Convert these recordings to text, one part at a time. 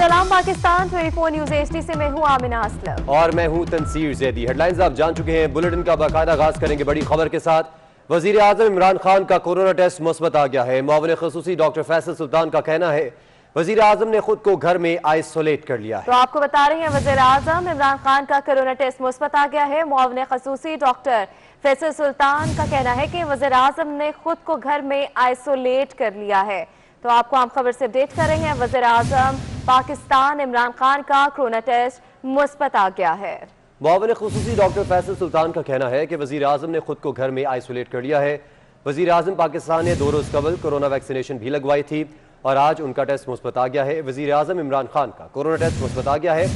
सलाम Pakistan 24 news HD से मैं हूं आमिना असलम और मैं हूं तनसीर जैदी। हेडलाइंस आप जान चुके हैं, बुलेटिन का बाकायदा आगाज करेंगे बड़ी खबर के साथ। वजीर आजम इमरान खान का कोरोना टेस्ट मुस्बत आ गया है। मुआविन खसूसी डॉक्टर फैसल सुल्तान का कहना है वजीर आजम ने खुद को घर में आइसोलेट कर लिया है। तो आपको बता रहे हैं वजीर आजम इमरान खान का कोरोना टेस्ट मुस्बत आ गया है। मुआविन खसूसी डॉक्टर फैसल सुल्तान का कहना है कि वजीर आजम ने खुद को घर में आइसोलेट कर लिया है। तो आपको आम खबर से अपडेट कर रहे हैं। वजीर आजम पाकिस्तान इमरान खान का कोरोना टेस्ट मुस्बत आ गया है। मुआविन खसूसी डॉक्टर फैसल सुल्तान का कहना है कि वजीर आजम ने खुद को घर में आइसोलेट कर लिया है। वजीर आजम पाकिस्तान ने 2 रोज कबल कोरोना वैक्सीनेशन भी लगवाई थी और आज उनका टेस्ट मुस्बत आ गया है। वजीर आजम इमरान खान का कोरोना टेस्ट मुस्बत आ गया है,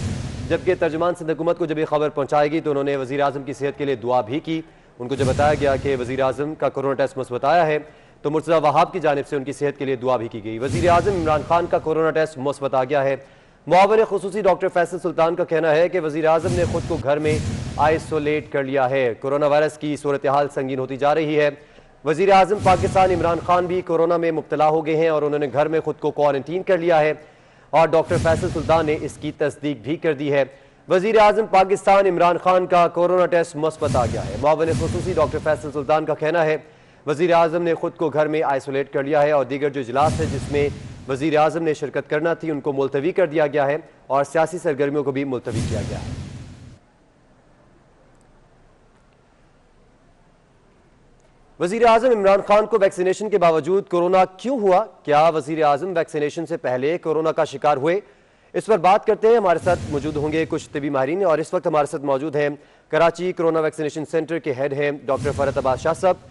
जबकि तर्जुमान सिंध हुकूमत को जब ये खबर पहुंचाएगी तो उन्होंने वजीर आजम की सेहत के लिए दुआ भी की। उनको जब बताया गया कि वजीर आजम का कोरोना टेस्ट मुस्बत आया है तो मुर्तज़ा वहाब की जानिब से उनकी सेहत के लिए दुआ भी की गई। वजीर आजम इमरान खान का कोरोना टेस्ट मुस्बत आ गया है। मुआविन खसूसी डॉक्टर फैसल सुल्तान का कहना है कि वजीर आजम ने खुद को घर में आइसोलेट कर लिया है। कोरोना वायरस की सूरत हाल संगीन होती जा रही है। वजीर आजम पाकिस्तान इमरान खान भी कोरोना में मुब्तला हो गए हैं और उन्होंने घर में खुद को क्वारंटीन कर लिया है और डॉक्टर फैसल सुल्तान ने इसकी तस्दीक भी कर दी है। वजीर आजम पाकिस्तान इमरान खान का कोरोना टेस्ट मुस्बत आ गया है। मुआविन खसूसी डॉक्टर फैसल सुल्तान का कहना है वजीर आजम ने खुद को घर में आइसोलेट कर लिया है और दीगर जो इजलास है जिसमें वजीर आजम ने शिरकत करना थी उनको मुलतवी कर दिया गया है और सियासी सरगर्मियों को भी मुलतवी किया गया है। वजीर आजम इमरान खान को वैक्सीनेशन के बावजूद कोरोना क्यों हुआ? क्या वजीर आजम वैक्सीनेशन से पहले कोरोना का शिकार हुए? इस पर बात करते हैं। हमारे साथ मौजूद होंगे कुछ तिबी माहिरीन और इस वक्त हमारे साथ मौजूद हैं कराची कोरोना वैक्सीनेशन सेंटर के हेड हैं डॉक्टर फरहत अब्बास शाह साहब।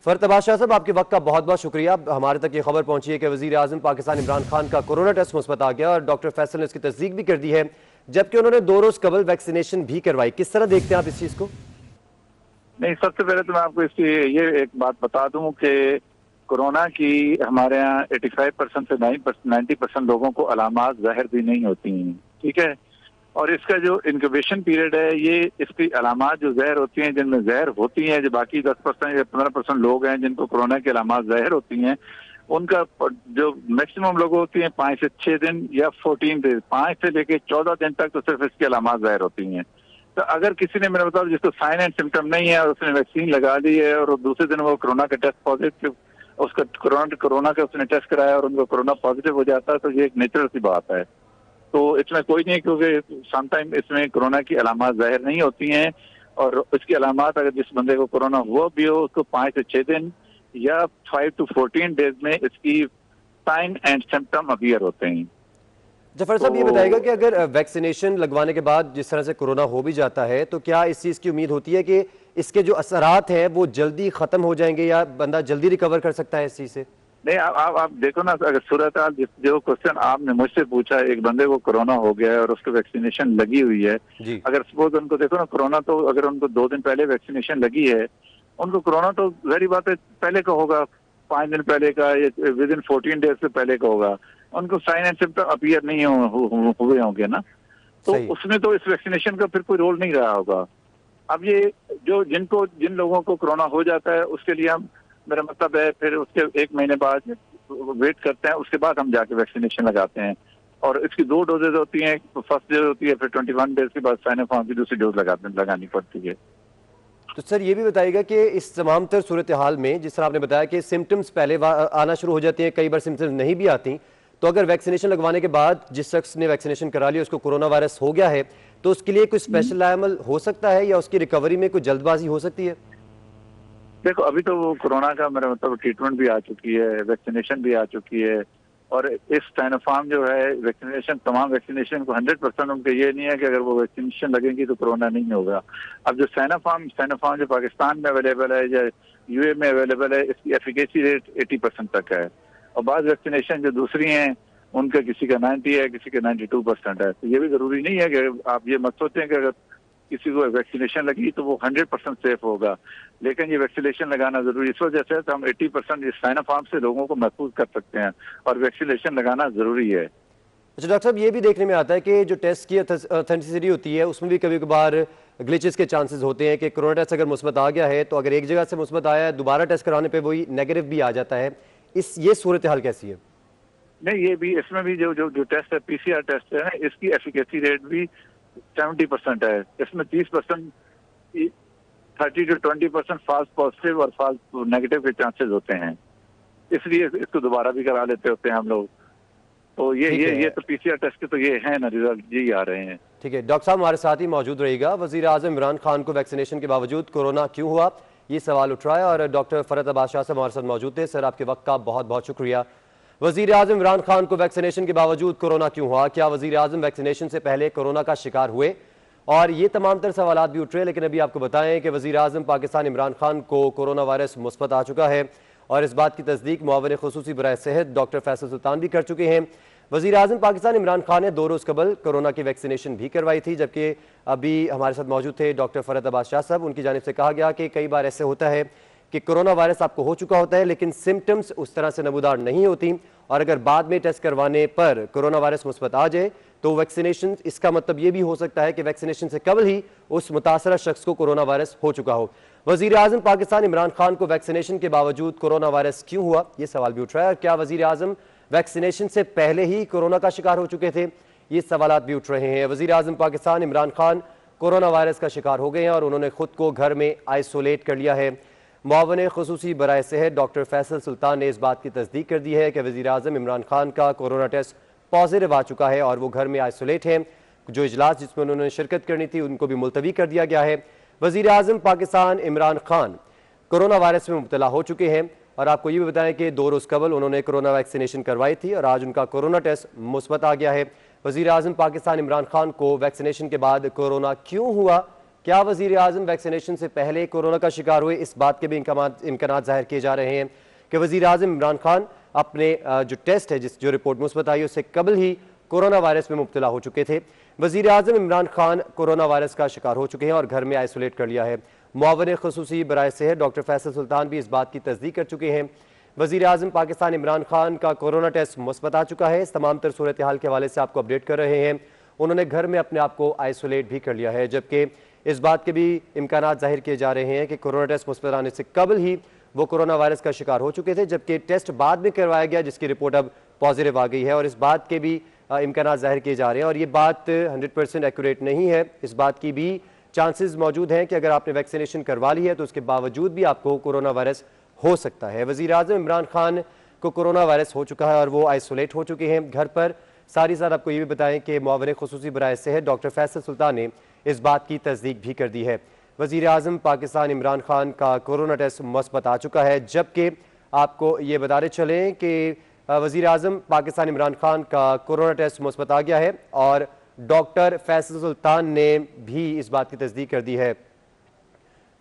फरहत अब्बास शाह साहब, आपके वक्त का बहुत बहुत शुक्रिया। हमारे तक ये खबर पहुंची है कि वजीर आजम पाकिस्तान इमरान खान का कोरोना टेस्ट मुस्बत आ गया और डॉक्टर फैसल ने इसकी तस्दीक भी कर दी है, जबकि उन्होंने 2 रोज कबल वैक्सीनेशन भी करवाई। किस तरह देखते हैं आप इस चीज को? नहीं, सबसे पहले तो मैं आपको इसकी ये एक बात बता दूं कि कोरोना की हमारे यहाँ 85% से 90% लोगों को अलामात जाहिर भी नहीं होती हैं, ठीक है। और इसका जो इंक्यूबेशन पीरियड है, ये इसकी अलामात जो जहर होती हैं, जिनमें जहर होती हैं, जो बाकी 10% या 15% लोग हैं जिनको कोरोना की अलामात जहर होती हैं, उनका जो मैक्सिमम लोग होती हैं 5 से 6 दिन या 14 दिन, 5 से लेके 14 दिन तक तो सिर्फ इसकी अलामात जाहिर होती हैं। तो अगर किसी ने, मेरा मतलब जिसको साइन एंड सिम्टम नहीं है और उसने वैक्सीन लगा ली है और दूसरे दिन वो कोरोना का टेस्ट पॉजिटिव, उसका कोरोना का उसने टेस्ट कराया और उनको कोरोना पॉजिटिव हो जाता है, तो ये एक नेचुरल सी बात है। तो इसमें कोई नहीं, क्योंकि समटाइम इसमें कोरोना की अलामात जाहिर नहीं होती हैं और इसकी अलामात अगर जिस बंदे को कोरोना हुआ भी हो उसको 5 से 6 दिन या 5 to 14 डेज में इसकी साइन एंड सिम्टम अपीयर होते हैं। जफर साहब, ये बताएगा कि अगर वैक्सीनेशन लगवाने के बाद जिस तरह से कोरोना हो भी जाता है तो क्या इस चीज़ की उम्मीद होती है कि इसके जो असरात हैं वो जल्दी ख़त्म हो जाएंगे या बंदा जल्दी रिकवर कर सकता है इस चीज़ से? नहीं, आप देखो ना, अगर सूरत हाल जो क्वेश्चन आपने मुझसे पूछा, एक बंदे को कोरोना हो गया है और उसको वैक्सीनेशन लगी हुई है, अगर सपोज उनको देखो ना कोरोना, तो अगर उनको 2 दिन पहले वैक्सीनेशन लगी है, उनको कोरोना तो जहरी बात है पहले का होगा, 5 दिन पहले का या विद इन 14 डेज से पहले का होगा, उनको साइन एंड सिम्टम अपीयर नहीं हुए होंगे ना, तो उसमें तो इस वैक्सीनेशन का फिर कोई रोल नहीं रहा होगा। अब ये जिन लोगों को कोरोना हो जाता है उसके लिए हम, मेरा मतलब है, फिर उसके 1 महीने बाद वेट करते हैं, उसके बाद हम जाके वैक्सीनेशन लगाते हैं और इसकी 2 डोजेज होती हैं। फर्स्ट डोज होती है, फिर 21 डेज के बाद साइनोफार्म की दूसरी डोज लगानी पड़ती है। तो सर, ये भी बताइएगा कि इस तमाम तर सूरत हाल में जिस तरह आपने बताया कि सिम्टम्स पहले आना शुरू हो जाते हैं, कई बार सिम्टम्स नहीं भी आती, तो अगर वैक्सीनेशन लगवाने के बाद जिस शख्स ने वैक्सीनेशन करा लिया उसको कोरोना वायरस हो गया है तो उसके लिए कोई स्पेशल अमल हो सकता है या उसकी रिकवरी में कोई जल्दबाजी हो सकती है? देखो, अभी तो वो कोरोना का मेरा मतलब ट्रीटमेंट भी आ चुकी है, वैक्सीनेशन भी आ चुकी है और इस साइनोफार्म जो है वैक्सीनेशन, तमाम वैक्सीनेशन को 100% उनके ये नहीं है कि अगर वो वैक्सीनेशन लगेंगी तो कोरोना नहीं होगा। अब जो साइनोफार्म जो पाकिस्तान में अवेलेबल है या यूए में अवेलेबल है, इसकी एफिकेसी रेट 80% तक है और बाद वैक्सीनेशन जो दूसरी हैं उनका किसी का 90 है, किसी का 92% है। तो ये भी जरूरी नहीं है कि आप ये मत सोचें कि अगर किसी को वैक्सीनेशन लगी तो वो 100% सेफ होगा, लेकिन ये वैक्सीनेशन लगाना जरूरी, इस वजह से तो हम 80% इस साइनोफार्म से लोगों को महफूज कर सकते हैं और वैक्सीनेशन लगाना जरूरी है। अच्छा डॉक्टर साहब, ये भी देखने में आता है कि जो टेस्ट की ऑथेंटिसिटी होती है उसमें भी कभी कभार ग्लिचेस के चांसेस होते हैं कि कोरोना टेस्ट अगर मुस्बत आ गया है तो अगर एक जगह से मुस्बत आया है दोबारा टेस्ट कराने पे वही नेगेटिव भी आ जाता है। ये सूरत हाल कैसी है? नहीं, ये भी इसमें भी जो जो जो टेस्ट है, पीसीआर टेस्ट है ना, इसकी एफिकेसी रेट भी 70% है। इसमें 30%, 30 to 20% फॉल्स पॉजिटिव और फॉल्स नेगेटिव के चांसेस होते हैं, इसलिए इसको दोबारा भी करा लेते होते हैं हम लोग। तो ये तो पीसीआर टेस्ट के तो ये है ना, रिजल्ट यही आ रहे हैं। ठीक है, डॉक्टर साहब हमारे साथ ही मौजूद रहिएगा। वजीर आजम इमरान खान को वैक्सीनेशन के बावजूद कोरोना क्यों हुआ, ये सवाल उठ रहा है और डॉक्टर फरहत अब्बास शाह साहब हमारे साथ मौजूद थे। सर, आपके वक्त का बहुत बहुत शुक्रिया। वजीर आजम इमरान खान को वैक्सीनेशन के बावजूद कोरोना क्यों हुआ, क्या वजीर आजम वैक्सीनेशन से पहले कोरोना का शिकार हुए, और ये तमाम तर सवाल भी उठ रहे हैं। लेकिन अभी आपको बताएं कि वजीर आजम पाकिस्तान इमरान खान को कोरोना वायरस मुस्बत आ चुका है और इस बात की तस्दीक मुआविन खुसूसी बराए सेहत डॉक्टर फैसल सुल्तान भी कर चुके हैं। वजीर आजम पाकिस्तान इमरान खान ने 2 रोज़ कबल कोरोना की वैक्सीनेशन भी करवाई थी, जबकि अभी हमारे साथ मौजूद थे डॉक्टर फरहत अब्बास शाह साहब। उनकी जानिब से कहा गया कि कई बार ऐसे होता है कि कोरोना वायरस आपको हो चुका होता है लेकिन सिम्टम्स उस तरह से नमूदार नहीं होती, और अगर बाद में टेस्ट करवाने पर कोरोना वायरस मुस्बत आ जाए तो वैक्सीनेशन, इसका मतलब ये भी हो सकता है कि वैक्सीनेशन से कबल ही उस मुतासरा शख्स को कोरोना वायरस हो चुका हो। वजीर आजम पाकिस्तान इमरान खान को वैक्सीनेशन के बावजूद कोरोना वायरस क्यों हुआ, ये सवाल भी उठ रहा है। क्या वजीर आजम वैक्सीनेशन से पहले ही कोरोना का शिकार हो चुके थे, ये सवाल भी उठ रहे हैं। वजीर आजम पाकिस्तान इमरान खान कोरोना वायरस का शिकार हो गए हैं और उन्होंने खुद को घर में आइसोलेट कर लिया है। मुआविन खुसूसी बराए सेहत डॉक्टर फैसल सुल्तान ने इस बात की तस्दीक कर दी है कि वजीर आजम इमरान खान का कोरोना टेस्ट पॉजिटिव आ चुका है और वो घर में आइसोलेट हैं। जो इजलास जिसमें उन्होंने शिरकत करनी थी उनको भी मुलतवी कर दिया गया है। वजीर आजम पाकिस्तान इमरान खान कोरोना वायरस में मुब्तला हो चुके हैं और आपको ये भी बताएं कि 2 रोज़ कबल उन्होंने कोरोना वैक्सीनेशन करवाई थी और आज उनका कोरोना टेस्ट मुस्बत आ गया है। वजीर आजम पाकिस्तान इमरान खान को वैक्सीनेशन के बाद कोरोना क्यों हुआ, क्या वजीर आजम वैक्सीनेशन से पहले कोरोना का शिकार हुए, इस बात के भी इम्कान जाहिर किए जा रहे हैं कि वजीर आजम इमरान खान अपने जो टेस्ट है, जो रिपोर्ट मुस्बत आई उससे कबल ही कोरोना वायरस में मुब्तला हो चुके थे। वजीर आजम इमरान खान कोरोना वायरस का शिकार हो चुके हैं और घर में आइसोलेट कर लिया है। मुआविन खुसूसी बराए सेहत डॉक्टर फैसल सुल्तान भी इस बात की तस्दीक कर चुके हैं। वजीर आजम पाकिस्तान इमरान खान का कोरोना टेस्ट मुस्बत आ चुका है। इस तमाम तर सूरत हाल के हवाले से आपको अपडेट कर रहे हैं। उन्होंने घर में अपने आप को आइसोलेट भी कर लिया है, जबकि इस बात के भी इम्कान जाहिर किए जा रहे हैं कि कोरोना टेस्ट मुस्बत आने से कबल ही वो कोरोना वायरस का शिकार हो चुके थे, जबकि टेस्ट बाद में करवाया गया जिसकी रिपोर्ट अब पॉजिटिव आ गई है। और इस बात के भी इम्कान जाहिर किए जा रहे हैं और ये बात 100% एक्यूरेट नहीं है। इस बात की भी चांसेस मौजूद हैं कि अगर आपने वैक्सीनेशन करवा ली है तो उसके बावजूद भी आपको कोरोना वायरस हो सकता है। वजीर आजम इमरान खान को कोरोना वायरस हो चुका है और वो आइसोलेट हो चुके हैं घर पर। साथ ही साथ आपको ये भी बताएं कि मुआविन खुसूसी बराए सेहत डॉक्टर फैसल सुल्तान ने इस बात की तस्दीक भी कर दी है। वजीर आजम पाकिस्तान इमरान खान का कोरोना टेस्ट मुस्बत आ चुका है, जबकि आपको ये बताते चलें कि वजीर आजम पाकिस्तान इमरान खान का कोरोना टेस्ट मुस्बत आ गया है और डॉक्टर फैसल सुल्तान ने भी इस बात की तस्दीक कर दी है।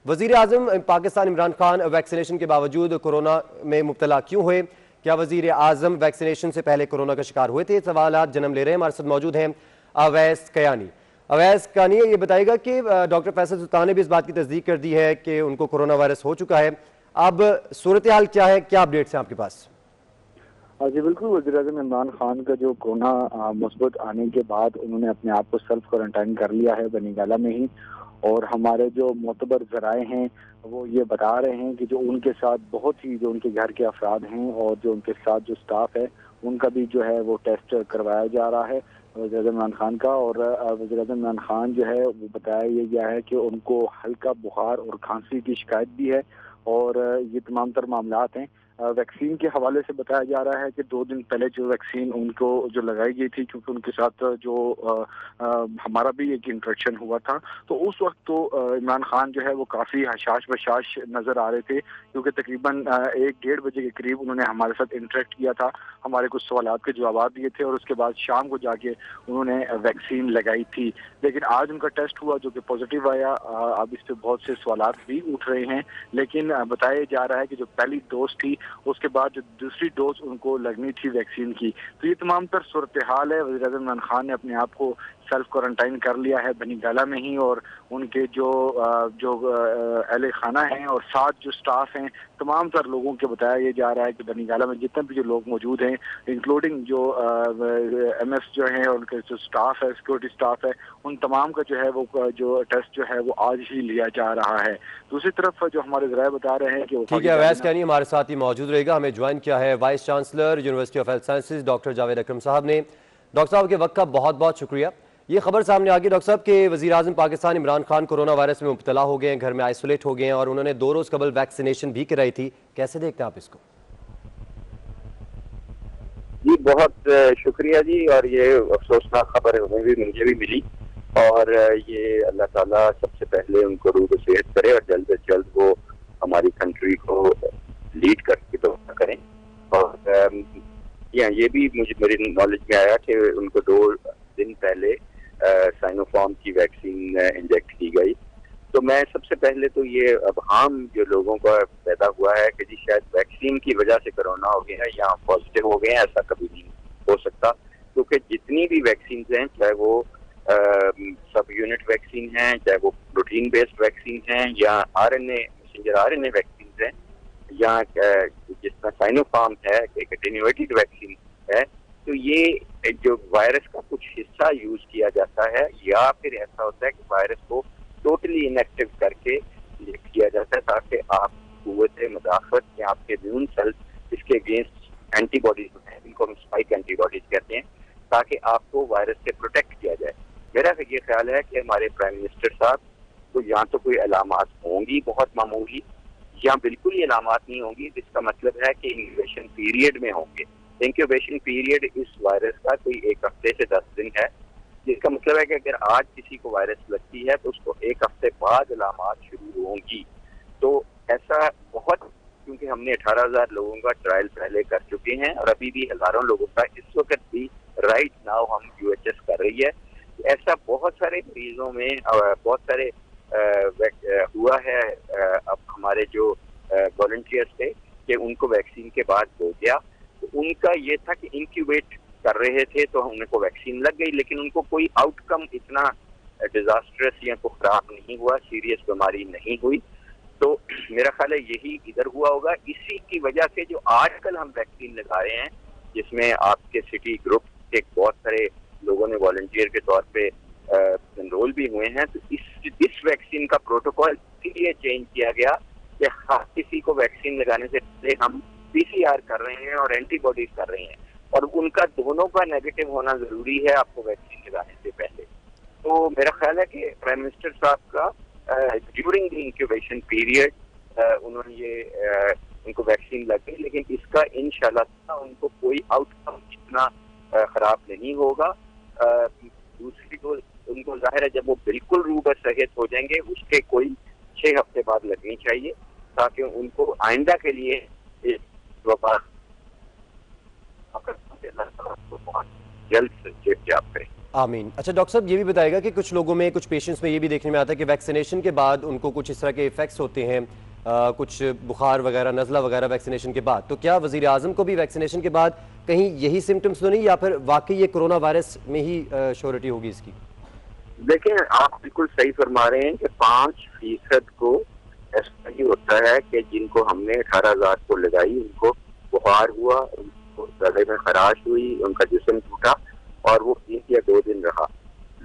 वजीर आजम पाकिस्तान इमरान खान वैक्सीनेशन के बावजूद कोरोना में मुब्तला क्यों हुए, क्या वजीर आजम वैक्सीनेशन से पहले कोरोना का शिकार हुए थे, सवाल जन्म ले रहे हैं। हमारे साथ मौजूद हैं अवैस कयानी। अवैस कयानी, ये बताएगा कि डॉक्टर फैसल सुल्तान ने भी इस बात की तस्दीक कर दी है कि उनको कोरोना वायरस हो चुका है। अब सूरत हाल क्या है, क्या अपडेट्स हैं आपके पास? जी बिल्कुल, वज़ीर आज़म इमरान खान का जो कोरोना मुस्बत आने के बाद उन्होंने अपने आप को सेल्फ क्वारंटाइन कर लिया है बनीगाला में ही। और हमारे जो मोतबर ज़राए हैं वो ये बता रहे हैं कि जो उनके साथ बहुत ही जो उनके घर के अफराद हैं और जो उनके साथ जो स्टाफ है उनका भी जो है वो टेस्ट करवाया जा रहा है वज़ीर आज़म इमरान खान का। और वज़ीर आज़म इमरान खान जो है वो बताया ये गया है कि उनको हल्का बुखार और खांसी की शिकायत भी है और ये तमाम तर मामलात हैं। वैक्सीन के हवाले से बताया जा रहा है कि 2 दिन पहले जो वैक्सीन उनको जो लगाई गई थी, क्योंकि उनके साथ जो हमारा भी एक इंटरेक्शन हुआ था, तो उस वक्त तो इमरान खान जो है वो काफ़ी हशाश बशाश नज़र आ रहे थे, क्योंकि तकरीबन 1-1:30 बजे के करीब उन्होंने हमारे साथ इंटरेक्ट किया था, हमारे कुछ सवालात के जवाब दिए थे और उसके बाद शाम को जाके उन्होंने वैक्सीन लगाई थी। लेकिन आज उनका टेस्ट हुआ जो कि पॉजिटिव आया। अब इस पर बहुत से सवालात भी उठ रहे हैं, लेकिन बताया जा रहा है कि जो पहली डोज थी उसके बाद जो दूसरी डोज उनको लगनी थी वैक्सीन की। तो ये तमाम तर सूरत हाल है। वज़ीर आज़म इमरान खान ने अपने आप को सेल्फ क्वारंटाइन कर लिया है बनीगाला में ही, और उनके जो अहले खाना हैं और साथ जो स्टाफ हैं तमाम तर लोगों के बताया ये जा रहा है कि बनीगाला में जितने भी जो लोग मौजूद हैं, इंक्लूडिंग जो MS जो हैं और उनके जो स्टाफ है, सिक्योरिटी स्टाफ है, उन तमाम का जो है वो जो टेस्ट जो है वो आज ही लिया जा रहा है। दूसरी तरफ जो हमारे ज़राए बता रहे हैं कि ठीक है, अवैस कयानी हमारे साथ ही मौजूद मौजूद रहेगा। हमें ज्वाइन किया है vice chancellor university of health sciences doctor Javed Akram साहब ने। डॉक्टर साहब के वक्त का बहुत बहुत शुक्रिया। ये खबर सामने आ गई डॉक्टर साहब के वज़ीर आज़म पाकिस्तान इमरान खान कोरोना वायरस में मुब्तला हो गए हैं, घर में आइसोलेट हो गए हैं और उन्होंने 2 रोज़ कबल वैक्सीनेशन भी कराई थी। कैसे देखते हैं आप इसको? जी बहुत शुक्रिया जी। और ये अफसोसनाक खबर मुझे भी मिली और ये अल्लाह ताला सबसे पहले उनको रूह सेहत करे और जल्द से जल्द वो हमारी कंट्री को लीड करके दुआ करें। और ये भी मुझे मेरी नॉलेज में आया कि उनको 2 दिन पहले साइनोफार्म की वैक्सीन इंजेक्ट की गई। तो मैं सबसे पहले तो ये अबहाम जो लोगों का पैदा हुआ है कि जी शायद वैक्सीन की वजह से कोरोना हो गया है या पॉजिटिव हो गए हैं, ऐसा कभी नहीं हो सकता, क्योंकि जितनी भी वैक्सीन हैं, चाहे वो सब यूनिट वैक्सीन हैं, चाहे वो प्रोटीन बेस्ड वैक्सीन हैं या आरएनए मैसेंजर आरएनए वैक्सीन हैं या जिसमें साइनोफार्म है एक एटेन्यूएटेड वैक्सीन है, तो ये जो वायरस का कुछ हिस्सा यूज किया जाता है या फिर ऐसा होता है कि वायरस को टोटली इनएक्टिव करके किया जाता है ताकि आप कुव्वत मुदाफ़त या आपके इम्यून सेल्स इसके अगेंस्ट एंटीबॉडीज हैं, इनको हम स्पाइक एंटीबॉडीज कहते हैं, ताकि आपको वायरस से प्रोटेक्ट किया जाए। मेरा ये ख्याल है कि हमारे प्राइम मिनिस्टर साहब को या तो कोई अलामात होंगी बहुत मामूली या बिल्कुल ही अलामात नहीं होंगी, जिसका मतलब है कि इंक्यूबेशन पीरियड में होंगे। इंक्यूबेशन पीरियड इस वायरस का कोई 1 हफ्ते से 10 दिन है, जिसका मतलब है कि अगर आज किसी को वायरस लगती है तो उसको 1 हफ्ते बाद अलामात शुरू होंगी। तो ऐसा बहुत, क्योंकि हमने 18,000 लोगों का ट्रायल पहले कर चुके हैं और अभी भी हजारों लोगों का इस वक्त भी राइट नाउ हम यूएचएस कर रही है। ऐसा बहुत सारे मरीजों में बहुत सारे हुआ है। अब हमारे जो वॉलंटियर्स थे कि उनको वैक्सीन के बाद हो गया, तो उनका ये था कि इंक्यूबेट कर रहे थे तो उनको वैक्सीन लग गई, लेकिन उनको कोई आउटकम इतना डिजास्टरस या कोई खराब नहीं हुआ, सीरियस बीमारी नहीं हुई। तो मेरा ख्याल है यही इधर हुआ होगा। इसी की वजह से जो आजकल हम वैक्सीन लगा रहे हैं, जिसमें आपके सिटी ग्रुप के बहुत सारे लोगों ने वॉलंटियर के तौर पे एनरोल भी हुए हैं, तो इस वैक्सीन का प्रोटोकॉल इसलिए चेंज किया गया कि हर किसी को वैक्सीन लगाने से पहले हम पीसीआर कर रहे हैं और एंटीबॉडीज कर रहे हैं, और उनका दोनों का नेगेटिव होना जरूरी है आपको वैक्सीन लगाने से पहले। तो मेरा ख्याल है कि प्राइम मिनिस्टर साहब का ड्यूरिंग द इंक्यूबेशन पीरियड उनको वैक्सीन लग गई, लेकिन इसका इंशाल्लाह उनको कोई आउटकम इतना खराब नहीं होगा। दूसरी डोज उनको जाहिर है जब वो बिल्कुल रूबस सेहत हो जाएंगे उसके कोई 6 हफ्ते बाद लगनी चाहिए, ताकि उनको आइंदा के लिए वबा जल्द से चेकअप करें। आमीन। अच्छा डॉक्टर साहब, ये भी बताएगा कि कुछ लोगों में, कुछ पेशेंट्स में ये भी देखने में आता है कि वैक्सीनेशन के बाद उनको कुछ इस तरह के इफेक्ट्स होते हैं, कुछ बुखार वगैरह, नज़ला वगैरह वैक्सीनेशन के बाद। तो क्या वज़ीर आज़म को भी वैक्सीनेशन के बाद कहीं यही सिम्टम्स तो नहीं, या फिर वाकई ये कोरोना वायरस में ही श्योरिटी होगी इसकी? देखिए, आप बिल्कुल सही फरमा रहे हैं कि 5% को ऐसा ही होता है कि जिनको हमने 18,000 को लगाई उनको बुखार हुआ, उनको गले में खराश हुई, उनका जिस्म टूटा और वो 1 या 2 दिन रहा।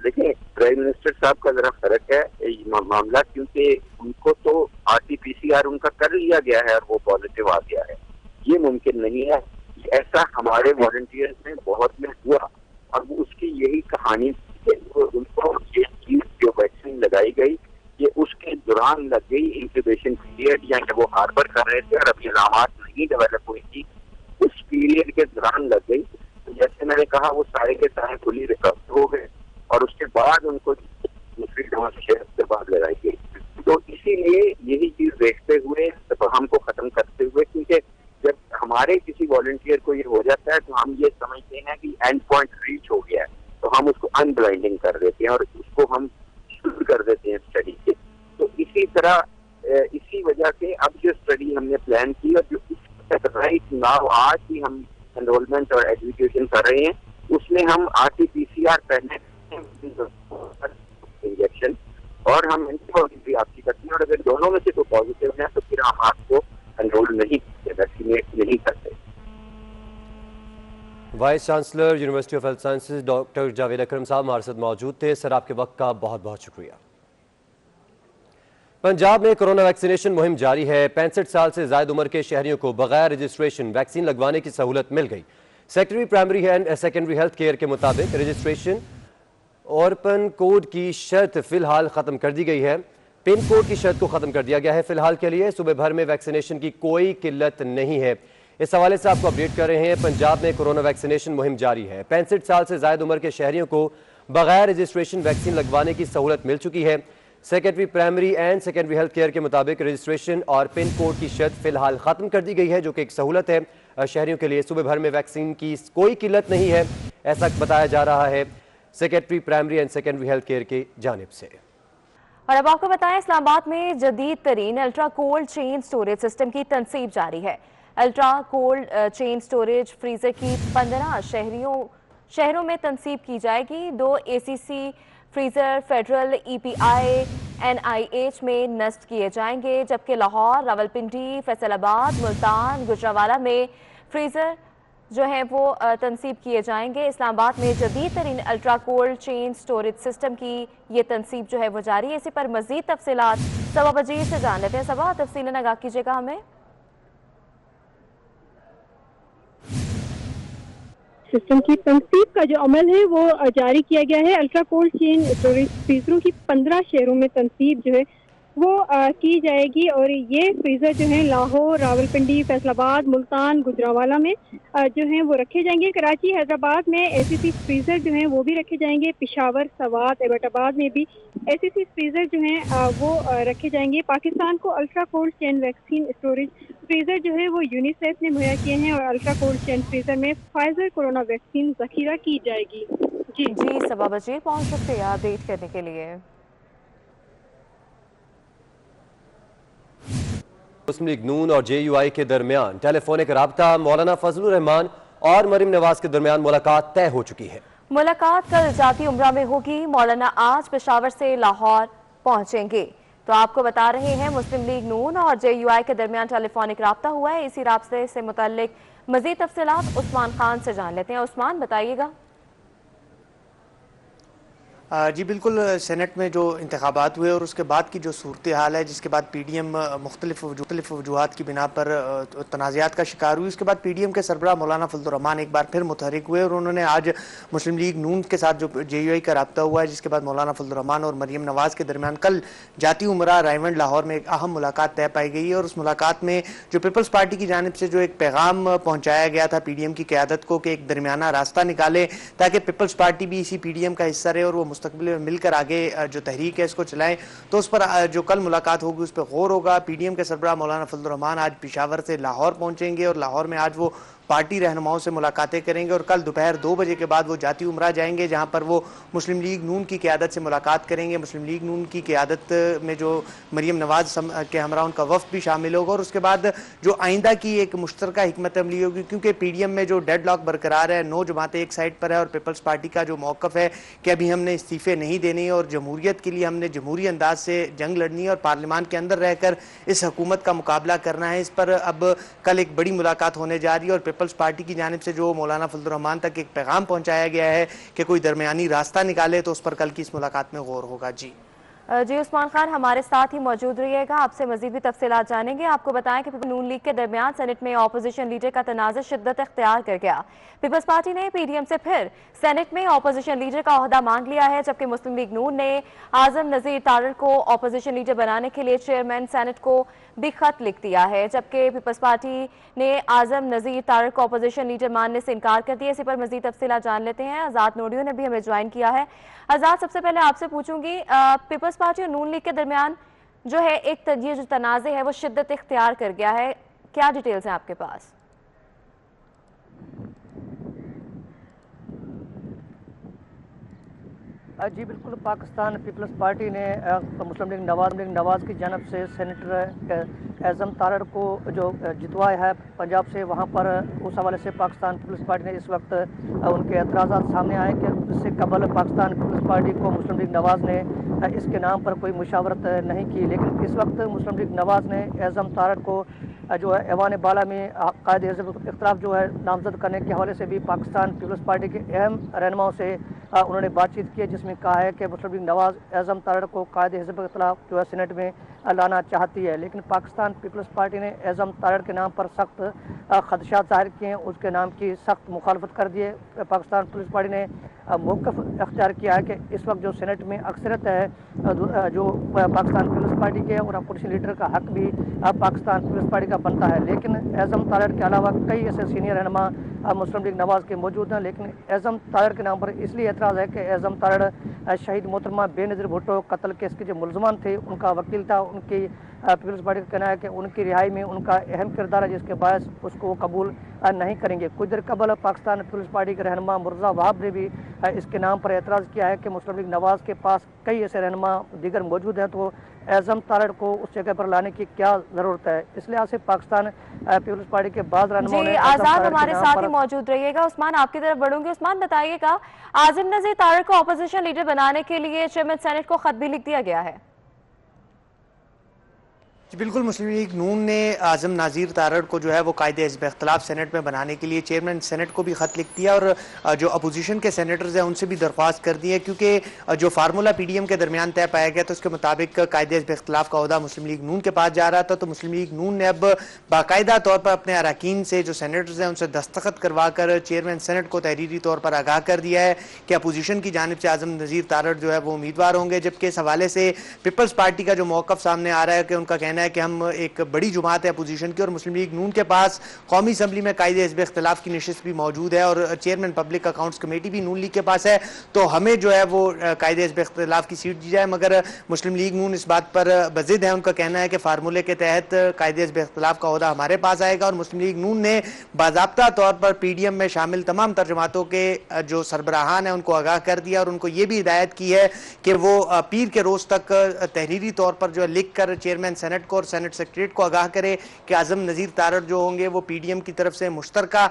लेकिन प्राइम मिनिस्टर साहब का जरा फर्क है मामला, क्योंकि उनको तो RT-PCR उनका कर लिया गया है और वो पॉजिटिव आ गया है। ये मुमकिन नहीं है। ऐसा हमारे वॉलंटियर्स में बहुत में हुआ और वो उसकी यही कहानी उनको ये चीज जो वैक्सीन लगाई गई ये उसके दौरान लग गई, इंक्यूबेशन पीरियड या वो हार्बर कर रहे थे और अभी अलामात नहीं डेवलप हुई थी, उस पीरियड के दौरान लग गई। तो जैसे मैंने कहा वो सारे के सारे फुली रिकवर हो गए और उसके बाद उनको दूसरी डोज 6 हफ्ते बाद लगाई गई। तो इसीलिए यही चीज देखते हुए हम को खत्म करते हुए, क्योंकि जब हमारे किसी वॉलंटियर को ये हो जाता है तो हम ये समझते हैं कि एंड पॉइंट रीच हो गया है, तो हम उसको अनब्लाइंडिंग कर देते हैं और उसको हम शुरू कर देते हैं स्टडी के। तो इसी तरह इसी वजह से अब जो स्टडी हमने प्लान की और जो राइट नाउ आज ही हम एनरोलमेंट और एजुकेशन कर रहे हैं, उसमें हम RT-PCR पहले इंजेक्शन और हम एंटीबॉडीज भी आपकी करते हैं, और अगर दोनों में से कोई पॉजिटिव है तो फिर हम आपको एनरोल नहीं करते, वैक्सीनेट नहीं करते। Vice chancellor university of health sciences doctor Javed Akram साहब हमारे साथ मौजूद थे। सर, आपके वक्त का बहुत बहुत शुक्रिया। पंजाब में कोरोना वैक्सीनेशन मुहिम जारी है। 65 साल से ज्यादा उम्र के शहरियों को बगैर रजिस्ट्रेशन वैक्सीन लगवाने की सहूलत मिल गई। Secretary primary and secondary health care के मुताबिक रजिस्ट्रेशन और पिन कोड की शर्त फिलहाल खत्म कर दी गई है। पिन कोड की शर्त को खत्म कर दिया गया है फिलहाल के लिए। सुबह भर में वैक्सीनेशन की कोई किल्लत नहीं है। इस हवाले से आपको अपडेट कर रहे हैं। पंजाब में कोरोना वैक्सीनेशन मुहिम जारी है। 65 साल से ज्यादा उम्र के शहरियों को बगैर रजिस्ट्रेशन वैक्सीन लगवाने की सहूलत मिल चुकी है। Secretary primary and secondary health care के मुताबिक रजिस्ट्रेशन और पिन कोड की शर्त फिलहाल खत्म कर दी गई है, जो कि एक सहूलत है शहरियों के लिए। सुबह भर में वैक्सीन की कोई किल्लत नहीं है, ऐसा बताया जा रहा है secretary primary and secondary health care की जानिब से। और अब आपको बताएं, इस्लामाबाद में जदीद तरीन ultra cold chain storage system की तनसीब जारी है। Ultra cold chain storage freezer की 15 शहरों में तनसीब की जाएगी। 2 ACC freezer federal EPI NIH में नस्ब किए जाएंगे, जबकि लाहौर, रावलपिंडी, फैसलाबाद, मुल्तान, गुजरावाला में फ्रीजर जो है वो तनसीब किए जाएंगे। इस्लामाबाद में जदीद तरीन ultra cold chain storage system की ये तनसीब जो है वो जारी है। इसी पर मजीद तफसीलात सबा बजीर से जान लेते हैं। सबा, तफसीलन आगाह कीजिएगा हमें। सिस्टम की तनसीब का जो अमल है वो जारी किया गया है। अल्ट्रा कोल्ड चेन स्टोरेज फ्रीजरों की 15 शहरों में तनसीब जो है वो की जाएगी और ये फ्रीजर जो है लाहौर, रावलपिंडी, फैसलाबाद, मुल्तान, गुजरावाला में जो है वो रखे जाएंगे। कराची, हैदराबाद में ACC फ्रीजर जो है वो भी रखे जाएंगे। पेशावर, सवात, एबटाबाद में भी ACC फ्रीजर जो है वो रखे जाएंगे। पाकिस्तान को ultra cold chain vaccine storage freezer जो है वो यूनिसेफ ने मुहैया किए हैं और अल्ट्रा कोल्ड चेन फ्रीजर में फाइजर कोरोना वैक्सीन जखीरा की जाएगी। जी सबा बजीर पहुंच सकते हैं अपडेट करने के लिए। मुस्लिम लीग नून और JUI के दरमियान टेलीफोनिक राब्ता, मौलाना फजलुर रहमान और मरीम नवाज के दरमियान मुलाकात तय हो चुकी है। मुलाकात कल जाती उम्रा में होगी। मौलाना आज पेशावर से लाहौर पहुंचेंगे। तो आपको बता रहे हैं, मुस्लिम लीग नून और JUI के दरमियान टेलीफोनिक राब्ता हुआ है। इसी राब्ते से मुताल्लिक मजीद तफसीलात उस्मान खान से जान लेते हैं। उस्मान, बताइएगा। जी बिल्कुल, सेनेट में जो इंतखाबात हुए और उसके बाद की जो सूरत हाल है, जिसके बाद PDM मुख्तलिफ वजूहात की बिना पर तनाज़ात का शिकार हुई। उसके बाद PDM के सरबराह मौलाना फजलुर रहमान एक बार फिर मुतहरिक हुए और उन्होंने आज मुस्लिम लीग नून के साथ जो JUI का रब्ता हुआ है, जिसके बाद मौलाना फजलुर रहमान और मरीम नवाज के दरमियान कल जाती उमरा रायवंड लाहौर में एक अहम मुलाकात तय पाई गई है। और उस मुलाकात में जो पीपल्स पार्टी की जानिब से जो एक पैगाम पहुँचाया गया था PDM की क़यादत को कि एक दरमियाना रास्ता निकाले ताकि पीपल्स पार्टी भी इसी PDM का हिस्सा रहे और वो मुस्तकबिल में मिलकर आगे जो तहरीक है इसको चलाएं। तो उस पर जो कल मुलाकात होगी उस पर गौर होगा। PDM के सरबराह मौलाना फजलुर रहमान आज पेशावर से लाहौर पहुंचेंगे और लाहौर में आज वो पार्टी रहनुमाओं से मुलाकातें करेंगे और कल दोपहर 2 बजे के बाद वो जाती उमरा जाएंगे, जहां पर वो मुस्लिम लीग नून की क़यादत से मुलाकात करेंगे। मुस्लिम लीग नून की क़यादत में जो मरीम नवाज के हमरा उनका वफ़द भी शामिल होगा और उसके बाद जो आइंदा की एक मुश्तरका हिकमत अमली होगी, क्योंकि PDM में जो डेड लॉक बरकरार है, 9 जमातें एक साइड पर है और पीपल्स पार्टी का जो मौक़िफ़ है कि अभी हमने इस्तीफ़े नहीं देने और जमहूरियत के लिए हमने जमहूरी अंदाज से जंग लड़नी है और पार्लियामान के अंदर रहकर इस हुकूमत का मुकाबला करना है। इस पर अब कल एक बड़ी मुलाकात होने जा रही है और पीपल्स पार्टी की जानिब से जो मौलाना फजलुर रहमान तक एक पैगाम पहुंचाया गया है कि कोई दरमियानी रास्ता निकाले, तो उस पर कल की इस मुलाकात में गौर होगा। जी उस्मान खान हमारे साथ ही मौजूद रहिएगा, आपसे मजीद भी तफसीलात जानेंगे। आपको बताएं कि नून लीग के दरमियान सेनेट में अपोजिशन लीडर का तनाज़ा शिद्दत इख्तियार कर गया। पीपल्स पार्टी ने PDM से फिर सेनेट में अपोजिशन लीडर का ओहदा मांग लिया है, जबकि मुस्लिम लीग नून ने आजम नज़ीर तारड़ को अपोजिशन लीडर बनाने के लिए चेयरमैन सेनेट को भी खत लिख दिया है, जबकि पीपल्स पार्टी ने आजम नज़ीर तारड़ को अपोजिशन लीडर मानने से इनकार कर दिया। इसी पर मजीद तफसीलात जान लेते हैं। आज़ाद नोडियो ने भी हमें ज्वाइन किया है। आज़ाद, सबसे पहले आपसे पूछूंगी, पीपल्स पार्टी और नून लीग के दरमियान जो है एक ये जो तनाज़े है वो शिद्दत इख्तियार कर गया है, क्या डिटेल्स हैं आपके पास? जी बिल्कुल, पाकिस्तान पीपल्स पार्टी ने मुस्लिम लीग नवाज की जानब से सेनेटर आज़म तारड़ को जो जितवाया है पंजाब से, वहाँ पर उस हवाले से पाकिस्तान पीपल्स पार्टी ने इस वक्त उनके एतराज़ात सामने आए कि इससे कबल पाकिस्तान पीपल्स पार्टी को मुस्लिम लीग नवाज ने इसके नाम पर कोई मुशावरत नहीं की, लेकिन इस वक्त मुस्लिम लीग नवाज ने आज़म तारड़ को जो है ऐवान बाला में कायदे हिज़्ब इख्तिलाफ जो है नामजद करने के हवाले से भी पाकिस्तान पीपल्स पार्टी के अहम रहनुमाओं से उन्होंने बातचीत की है, जिसमें कहा है कि मुस्लिम लीग नवाज एज़म तारड़ को कायदे हिज़्ब इख्तिलाफ जो है सेनेट में लाना चाहती है। लेकिन पाकिस्तान पीपल्स पार्टी ने एज़म तारड़ के नाम पर सख्त खदशात जाहिर किए हैं, उसके नाम की सख्त मुखालफत कर दी है। पाकिस्तान पुलिस पार्टी ने मौक़िफ़ अख्तियार किया है कि इस वक्त जो सेनेट में अक्सरियत है जो पाकिस्तान पीपल्स पार्टी के और अपोजिशन लीडर का हक भी पाकिस्तान पीपल्स पार्टी का बनता है। लेकिन एज़म तारड़ के अलावा कई ऐसे सीनियर रहनुमा मुस्लिम लीग नवाज के मौजूद हैं, लेकिन एज़म तारड़ के नाम पर इसलिए एतराज़ है कि एज़म तारड़ शहीद मोहतरमा बेनज़ीर भुट्टो कत्ल केस के जो मुलजमान थे उनका वकील था। उनकी पीपल्स पार्टी का कहना है कि उनकी रिहाई में उनका अहम किरदार है, जिसके बायस उसको वो कबूल नहीं करेंगे। कुछ देर कबल पाकिस्तान पीपल्स पार्टी के रहनुमा मुर्तज़ा वहाब ने भी इसके नाम पर एतराज़ किया है कि मुस्लिम लीग नवाज के पास कई ऐसे रहनुमा दीगर मौजूद हैं, तो एज़म तारड़ को उस जगह पर लाने की क्या ज़रूरत है। इस लिहाज से पाकिस्तान पीपल्स पार्टी के बाद रहनुमाओं ने आज़ाद हमारे साथ ही मौजूद रहिएगा। उस्मान, आपकी तरफ बढ़ूंगी। उस्मान, बताइएगा, आज़म नज़ीर तारड़ को अपोजिशन लीडर बनाने के लिए चेयरमैन सेनेट को खत भी लिख दिया गया है। जी बिल्कुल, मुस्लिम लीग नून ने आज़म नाज़ीर तारड़ को जो है वो कायदे हिज़्ब इख्तिलाफ सेनेट में बनाने के लिए चेयरमैन सेनेट को भी ख़त लिख दिया और जो अपोजिशन के सेनेटर्स हैं उनसे भी दरख्वास्त कर दी है, क्योंकि जो फार्मूला पीडीएम के दरमियान तय पाया गया तो उसके मुताबिक कायदे हिज़्ब इख्तिलाफ का ओहदा मुस्लिम लीग नून के पास जा रहा था। तो मुस्लिम लीग नून ने अब बाकायदा तौर पर अपने अरकान से जो सेनेटर्स हैं उनसे दस्तखत करवा कर चेयरमैन सेनेट को तहरीरी तौर पर आगाह कर दिया है कि अपोजिशन की जानिब से आज़म नज़ीर तारड़ जो है वो उम्मीदवार होंगे। जबकि इस हवाले से पीपल्स पार्टी का जो मौक़िफ़ सामने आ रहा है कि उनका कहना है कि हम एक बड़ी जुमात है अपोजिशन की और मुस्लिम लीग नून के पास कौमी असम्बली में कायदे हिज़्ब इख्तिलाफ की नशिस्त भी मौजूद है और चेयरमैन पब्लिक अकाउंट्स कमेटी भी नून लीग के पास है, तो हमें जो है वो कायदे हिज़्ब इख्तिलाफ की सीट दी जाए। मगर मुस्लिम लीग नून इस बात पर बज़िद है, उनका कहना है कि फार्मूले के तहत कायदे हिज़्ब इख्तिलाफ का ओहदा हमारे पास आएगा। और मुस्लिम लीग नून ने बाज़ाब्ता तौर पर पीडीएम में शामिल तमाम तर्जमातों के जो सरबराहान है उनको आगाह कर दिया और उनको ये भी हिदायत की है कि वो पीर के रोज़ तक तहरीरी तौर पर जो है लिख कर चेयरमैन सेनेट को और सेनेट सेक्रेटरी को आगाह करे कि आज़म नज़ीर तारड़ जो होंगे वो पीडीएम की तरफ से मुश्तरका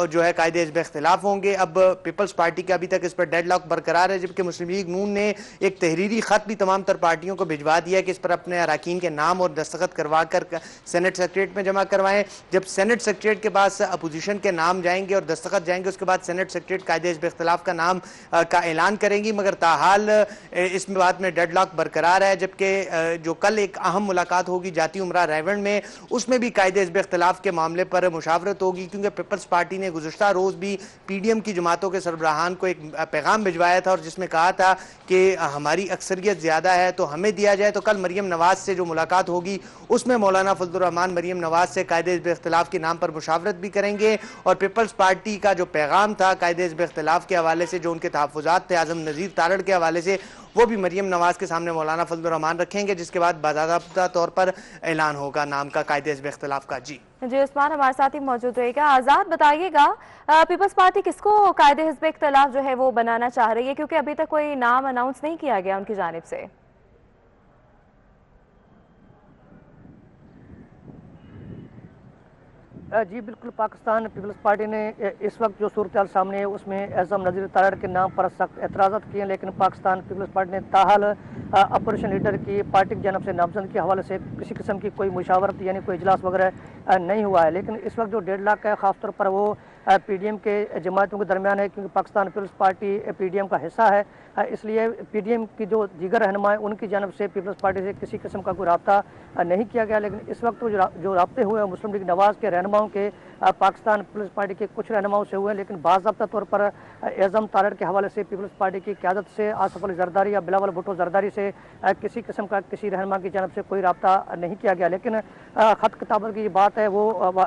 जो है कायदे हिज़्ब इख्तिलाफ होंगे। अब पीपल्स पार्टी का अभी तक इस पर डेडलॉक बरकरार है, जबकि मुस्लिम लीग नून ने एक तहरीरी खत भी तमाम तर पार्टियों को भिजवा दिया कि इस पर अपने अरकान के नाम और दस्तखत करवा कर सेनेट सेक्रेटरीट में जमा करवाएं। जब सेनेट सेक्रेटरीट के पास अपोजिशन के नाम जाएंगे और दस्तखत जाएंगे, उसके बाद सेनेट सेक्रेटरीट कायदे हिज़्ब इख्तिलाफ का नाम का ऐलान करेंगी। मगर ताहाल इस बात में डेडलॉक बरकरार है, जबकि जो कल एक अहम मुलाकात होगी जाती उमरा रायवंड में, उसमें भी कायदे हिज़्ब इख्तिलाफ के मामले पर मुशावरत होगी, क्योंकि पीपल्स पार्टी ने गुज़श्ता रोज़ भी पीडीएम की जमातों के सरबराहान को एक पैगाम भिजवाया था और जिसमें कहा था कि हमारी अक्सरियत ज़्यादा है तो हमें दिया जाए। तो कल मरियम नवाज से जो मुलाकात होगी उसमें मौलाना फजलुर रहमान मरियम नवाज से कायदे हिज़्ब इख्तिलाफ के नाम पर मुशावरत भी करेंगे और पीपल्स पार्टी का जो पैगाम था कायदे हिज़्ब इख्तिलाफ के हवाले से, जो उनके तहफ़्फ़ुज़ात थे आज़म नज़ीर तारड़ के हवाले से, वो भी मरियम नवाज के सामने मौलाना फजलुर रहमान रखेंगे, जिसके बाद बाज़ाब्ता तौर पर ऐलान होगा नाम का कायदे हिज़्ब इख्तिलाफ का। जी उस्मान हमारे साथ ही मौजूद रहेगा। आज़ाद, बताइएगा, पीपल्स पार्टी किसको कायदे हिज़्ब इख्तिलाफ जो है वो बनाना चाह रही है, क्योंकि अभी तक कोई नाम अनाउंस नहीं किया गया उनकी जानिब से। जी बिल्कुल, पाकिस्तान पीपल्स पार्टी ने इस वक्त जो सूरत सामने है उसमें एज़म नज़ीर तारड़ के नाम पर सख्त एतराज़ात किए हैं, लेकिन पाकिस्तान पीपल्स पार्टी ने ताहाल अपोजिशन लीडर की पार्टी की जानब से नामजद के हवाले से किसी किस्म की कोई मुशावरत यानी कोई इजलास वगैरह नहीं हुआ है। लेकिन इस वक्त जो डेडलॉक है ख़ासतौर पर वो पीडीएम के जमातों के दरमियान है, क्योंकि पाकिस्तान पीपल्स पार्टी पीडीएम का हिस्सा है, इसलिए पीडीएम की जो दीगर रहनुमा है उनकी जानब से पीपल्स पार्टी से किसी किस्म का कोई रब्ता नहीं किया गया। लेकिन इस वक्त जो रब्ते हुए हैं मुस्लिम लीग नवाज के रहनुमाओं के पाकिस्तान पीपल्स पार्टी के कुछ रहनुमाओं से हुए हैं, लेकिन बाज़ाब्ता तौर पर एज़म तारड़ के हवाले से पीपल्स पार्टी की क़यादत से आसफ अली जरदारी या बिलावल भुट्टो जरदारी से किसी किस्म का किसी रहनुमा की जानब से कोई रब्ता नहीं किया गया। लेकिन ख़त किताबत की बात है वो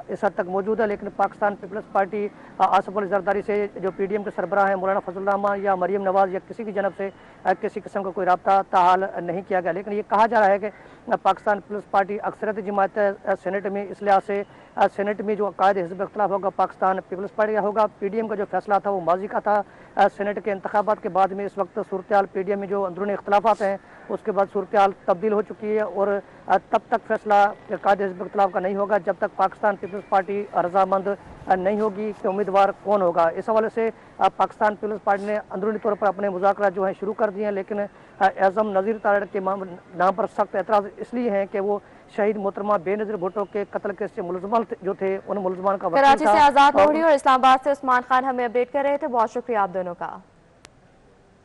इस हद तक मौजूद है, लेकिन पाकिस्तान पीपल्स पार्टी आसफ अली जरदारी से जो पीडीएम के सरबराह हैं मौलाना फजलुर रहमान या मरियम नवाज या किसी की जानब से किसी किस्म का कोई रब्ता ताहाल नहीं किया गया। लेकिन ये कहा जा रहा है कि पाकिस्तान पीपल्स पार्टी अक्सरियत जमात है सेनेट में, इस लिहाज से सेनेट में जो कायदे हिज़्ब इख्तिलाफ होगा पाकिस्तान पीपल्स पार्टी का होगा। पीडीएम का जो फैसला था वो माजी का था, सेनेट के इंतखाबात के बाद में इस वक्त सूरत हाल पीडीएम में जो अंदरूनी इख्तिलाफात हैं उसके बाद सूरत हाल तब्दील हो चुकी है और तब तक फैसला कायदे हिज़्ब इख्तिलाफ का नहीं होगा जब तक पाकिस्तान पीपल्स पार्टी रजामंद नहीं होगी कि उम्मीदवार कौन होगा। इस हवाले से पाकिस्तान पीपल्स पार्टी ने अंदरूनी तौर पर अपने मुज़ाकरात जो हैं शुरू कर दिए हैं, लेकिन एज़म नज़ीर तारड़ के नाम पर सख्त एतराज़ इसलिए हैं कि वो शहीद मोहतरमा बेनज़ीर भुट्टो के कत्ल केस से मुलज़मान जो थे उन मुलज़मान का कराची से आज़ाद मोहरी और इस्लामाबाद से उस्मान खान हमें अपडेट कर रहे थे। बहुत शुक्रिया आप दोनों का।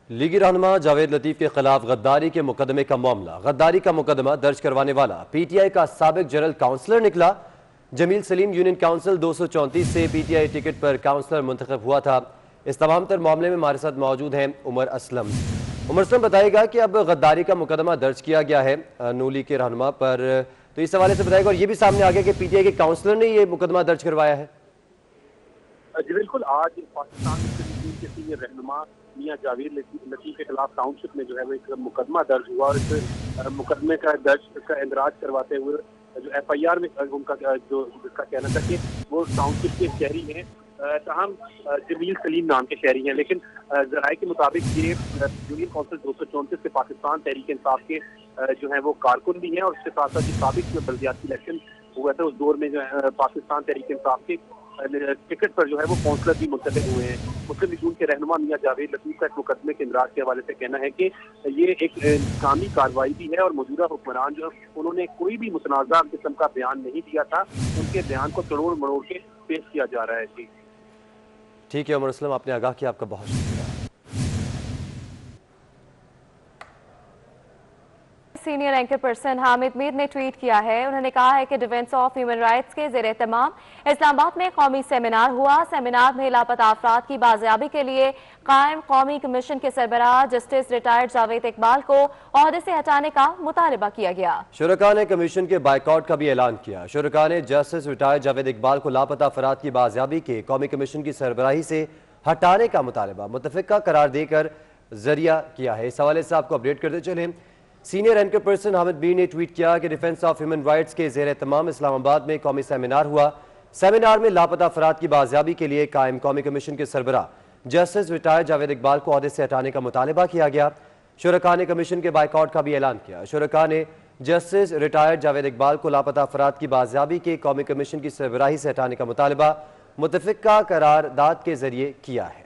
लीगी रहनुमा जावेद लतीफ के खिलाफ गद्दारी के मुकदमे का मामला। गद्दारी का मुकदमा दर्ज करवाने वाला पीटीआई का साबिक जनरल काउंसलर निकला। जमील सलीम यूनियन काउंसिल 234 से पीटीआई टिकट पर काउंसलर मुंतखब हुआ था। इस तमाम तर मामले में हमारे साथ मौजूद हैं उमर असलम। उमर असलम बताएगा कि अब गद्दारी का मुकदमा दर्ज किया गया है नूली के रहनुमा पर, तो इस हवाले से बताएगा। और ये भी सामने आ गया कि पीटीआई के काउंसलर ने ये मुकदमा दर्ज करवाया है। जी बिल्कुल, आज पाकिस्तान के सीनियर रहनुमा मियां जावेद लतीफ के खिलाफ टाउनशिप में जो है वो एक मुकदमा दर्ज हुआ और इस मुकदमे का इंदराज करवाते हुए जो FIR में उनका जो जिसका कहना था कि वो टाउनशिप के शहरी हैं, तहम जमील सलीम नाम के शहरी हैं, लेकिन जराये के मुताबिक ये यूनियन काउंसिल 234 से पाकिस्तान तहरीक इंसाफ के जो है वो कारकुन भी हैं और उसके साथ साथ साबिक में बल्दियाती इलेक्शन हुआ था उस दौर में जो है पाकिस्तान तहरीक इंसाफ के टिकट पर जो है वो काउंसलर भी मुंतखब हुए हैं। मुस्लिम लीग के रहनुमा मियां जावेद लतीफ का इस मुकदमे के इंदराज के हवाले से कहना है कि ये एक इंतकामी कार्रवाई भी है और मौजूदा हुक्मरान जो उन्होंने कोई भी मुतनाज़ा किस्म का बयान नहीं दिया था, उनके बयान को तोड़ मरोड़ के पेश किया जा रहा है। जी ठीक है उमर असलम, आपने आगाह किया, आपका बहुत शुक्रिया। Senior anchor person Hamid Mir ने ट्वीट किया है। उन्होंने कहा है कि डिफेंस ऑफ ह्यूमन राइट्स के ज़ेर एहतमाम इस्लामाबाद में कौमी सेमिनार हुआ। सेमिनार में लापता अफराद की बाजियाबी के लिए कायम कौमी कमीशन के सरबराह जस्टिस रिटायर्ड जावेद इकबाल को ओहदे से हटाने का मुतालबा किया गया। शुरका ने कमीशन के बाइकआउट का भी ऐलान किया। शुरका ने जस्टिस रिटायर्ड जावेद इकबाल को लापता अफराद की बाजियाबी के कौमी कमीशन की सरबराही से हटाने का मुतालबा मुतफिका करार देकर जरिया किया है। इस हवाले से आपको अपडेट करते चले। Senior anchor person Hamid Mir ने ट्वीट किया कि डिफेंस ऑफ ह्यूमन राइट्स के ज़ेर एहतमाम इस्लामाबाद में कौमी सेमिनार हुआ। सेमिनार में लापता अफराद की बाजियाबी के लिए कायम कौमी कमीशन के सरबराह जस्टिस रिटायर्ड जावेद इकबाल को ओहदे से हटाने का मुतालबा किया गया। शुरका ने कमीशन के बाइकआउट का भी ऐलान किया। शुरका ने जस्टिस रिटायर्ड जावेद इकबाल को लापता अफराद की बाजियाबी के कौमी कमीशन की सरबराही से हटाने का मुतालबा मुतफिका करारदाद के जरिए किया है।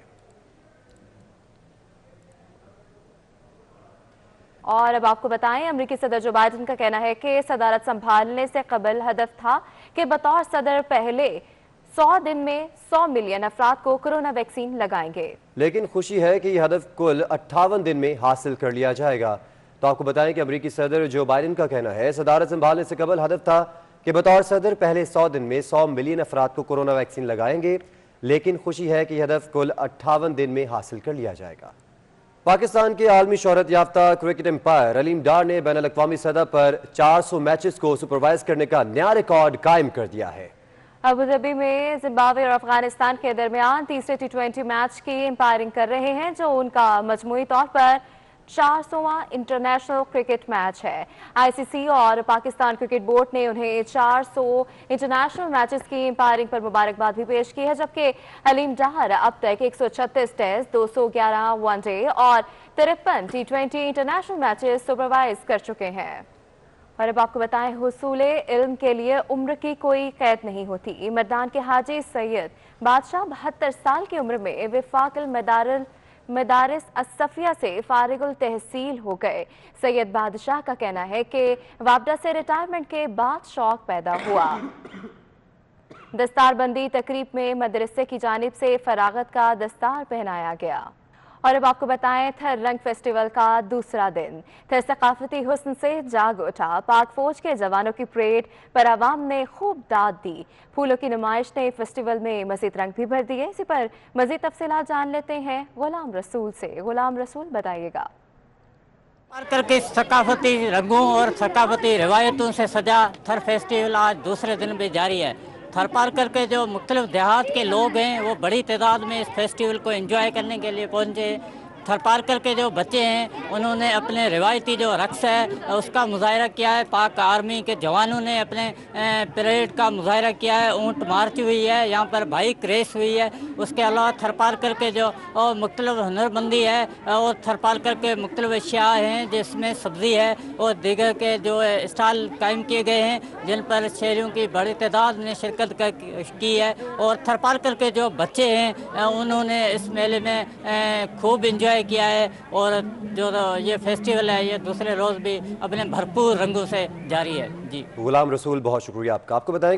और अब आपको बताएं, अमेरिकी सदर जो बाइडेन का कहना है कि सदारत संभालने से कबल हदफ था कि बतौर सदर पहले 100 दिन में 100 मिलियन अफराद को कोरोना वैक्सीन लगाएंगे, लेकिन खुशी है कि यह हदफ कुल 58 दिन में हासिल कर लिया जाएगा। तो आपको बताएं कि अमेरिकी सदर जो बाइडेन का कहना है सदारत संभालने से कबल हदफ था कि बतौर सदर पहले 100 दिन में 100 मिलियन अफराद को कोरोना वैक्सीन लगाएंगे, लेकिन खुशी है कि यह हदफ कुल 58 दिन में हासिल कर लिया जाएगा। पाकिस्तान के आलमी शोहरत याफ्ता क्रिकेट एम्पायर अलीम डार ने बैन अल-अक़वामी सतह पर 400 मैचेस को सुपरवाइज करने का नया रिकॉर्ड कायम कर दिया है। अबू धाबी में जिम्बाब्वे और अफगानिस्तान के दरमियान तीसरे T20 मैच की एम्पायरिंग कर रहे हैं, जो उनका मजमूई तौर पर 400वां इंटरनेशनल क्रिकेट मैच है। ICC और पाकिस्तान क्रिकेट बोर्ड ने उन्हें 400 इंटरनेशनल मैचेस की एम्पायरिंग पर मुबारकबाद भी पेश की है, जबकि अलीम डार अब तक 136 टेस्ट, 211 वनडे और 53 T20 इंटरनेशनल मैचेस सुपरवाइज कर चुके हैं। और अब आपको बताएं, हुसूले इल्म के लिए उम्र की कोई कैद नहीं होती। मर्दान के हाजी सैयद बादशाह 72 साल की उम्र में वफाक मदारिस असफिया से फारिगुल तहसील हो गए। सैयद बादशाह का कहना है कि वापडा से रिटायरमेंट के बाद शौक पैदा हुआ। दस्तारबंदी तकरीब में मदरसे की जानिब से फरागत का दस्तार पहनाया गया। और अब आपको बताएं, थर रंग फेस्टिवल का दूसरा दिन थर सकाफती हुस्न से जाग उठा। पाक फौज के जवानों की परेड पर आवाम ने खूब दाद दी। फूलों की नुमाइश ने फेस्टिवल में मजीद रंग भी भर दिए। इसी पर मजीद तफसीलात जान लेते हैं गुलाम रसूल से। गुलाम रसूल, बताइएगा। करके सकाफती रंगों और सकाफती रिवायतों से सजा थर फेस्टिवल आज दूसरे दिन भी जारी है। थरपारकर के जो मुख्तलिफ देहात के लोग हैं वो बड़ी तादाद में इस फेस्टिवल को एंजॉय करने के लिए पहुँचे। थरपारकर के जो बच्चे हैं उन्होंने अपने रिवायती जो रक्स है उसका मुजाहरा किया है। पाक आर्मी के जवानों ने अपने परेड का मुजाहरा किया है। ऊँट मार्च हुई है, यहाँ पर बाइक रेस हुई है। उसके अलावा थरपारकर के जो मुख्तलिफ हुनरमंदी है और थरपारकर के मुख्तलिफ अशिया हैं, जिसमें सब्ज़ी है और दीगर के जो स्टॉल कायम किए गए हैं, जिन पर शहरियों की बड़ी तादाद ने शिरकत की है। और थरपारकर के जो बच्चे हैं उन्होंने इस मेले में खूब इंजॉय किया है। और जो ये फेस्टिवल है ये दूसरे रोज़ भी अपने भरपूर रंगों से जारी है। जी गुलाम रसूल, बहुत शुक्रिया आपका। आपको बताएं कि